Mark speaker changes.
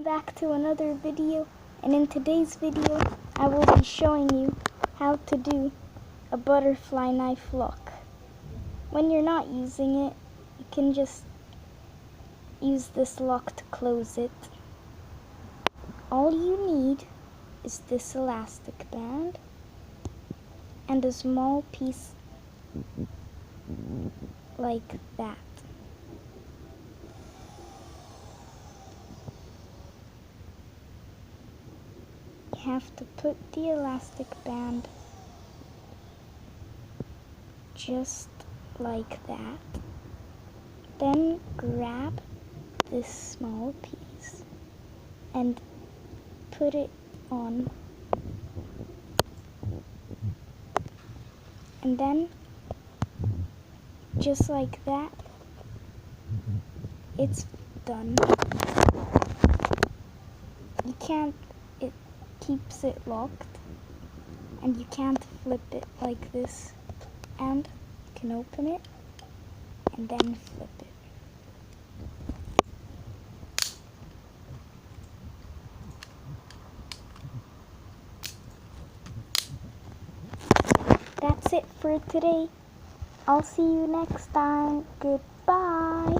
Speaker 1: back to another video, and in today's video I will be showing you how to do a butterfly knife lock. When you're not using it, you can just use this lock to close it. All you need is this elastic band and a small piece like that. You have to put the elastic band just like that. Then grab this small piece and put it on. And then, just like that, it's done. It keeps it locked, and you can't flip it like this. And you can open it, and then flip it. That's it for today. I'll see you next time. Goodbye.